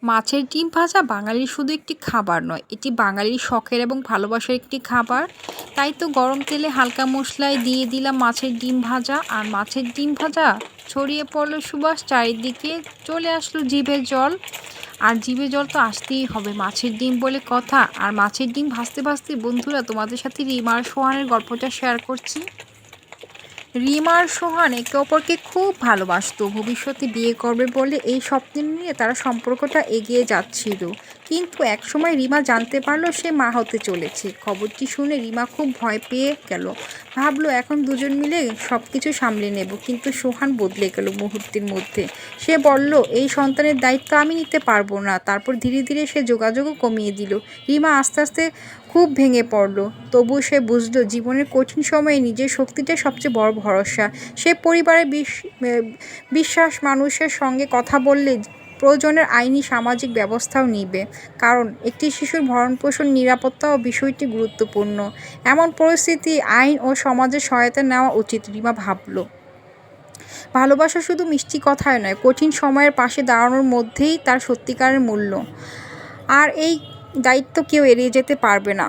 মাছের ডিম ভাজা বাঙালির শুধু একটি খাবার নয়, এটি বাঙালির শখের এবং ভালোবাসার একটি খাবার। তাই তো গরম তেলে হালকা মশলায় দিয়ে দিলাম মাছের ডিম ভাজা, আর মাছের ডিম ভাজা ছড়িয়ে পড়লো সুবাস, চারিদিকে চলে আসলো জিভে জল। আর জিভে জল তো আসতেই হবে, মাছের ডিম বলে কথা। আর মাছের ডিম ভাজতে ভাজতে বন্ধুরা, তোমাদের সাথে রিমা আর সোহানের গল্পটা শেয়ার করছি। রিমা আর সোহান একে অপরকে খুব ভালোবাসতো, ভবিষ্যতে বিয়ে করবে বলে এই স্বপ্ন নিয়ে তারা সম্পর্কটা এগিয়ে যাচ্ছিল। কিন্তু একসময় রিমা জানতে পারলো সে মা হতে চলেছে। খবরটি শুনে রিমা খুব ভয় পেয়ে গেল, ভাবলো এখন দুজন মিলে সব কিছু সামলে নেব। কিন্তু সোহান বদলে গেল মুহূর্তের মধ্যে। সে বলল, এই সন্তানের দায়িত্ব আমি নিতে পারবো না। তারপর ধীরে ধীরে সে যোগাযোগও কমিয়ে দিল। রিমা আস্তে আস্তে খুব ভেঙে পড়ল। তবু সে বুঝলো জীবনের কঠিন সময়ে নিজের শক্তিটা সবচেয়ে বড় ভরসা। সে পরিবারের বিশ্বাস, মানুষের সঙ্গে কথা বললে প্রয়োজনের আইনি সামাজিক ব্যবস্থাও নিবে। কারণ একটি শিশুর ভরণপোষণ, নিরাপত্তা ও বিষয়টি গুরুত্বপূর্ণ। এমন পরিস্থিতি আইন ও সমাজের সহায়তা নেওয়া উচিত, রিমা ভাবল। ভালোবাসা শুধু মিষ্টি কথায় নয়, কঠিন সময়ের পাশে দাঁড়ানোর মধ্যেই তার সত্যিকারের মূল্য। আর এই দায়িত্ব কেউ এড়িয়ে যেতে পারবে না।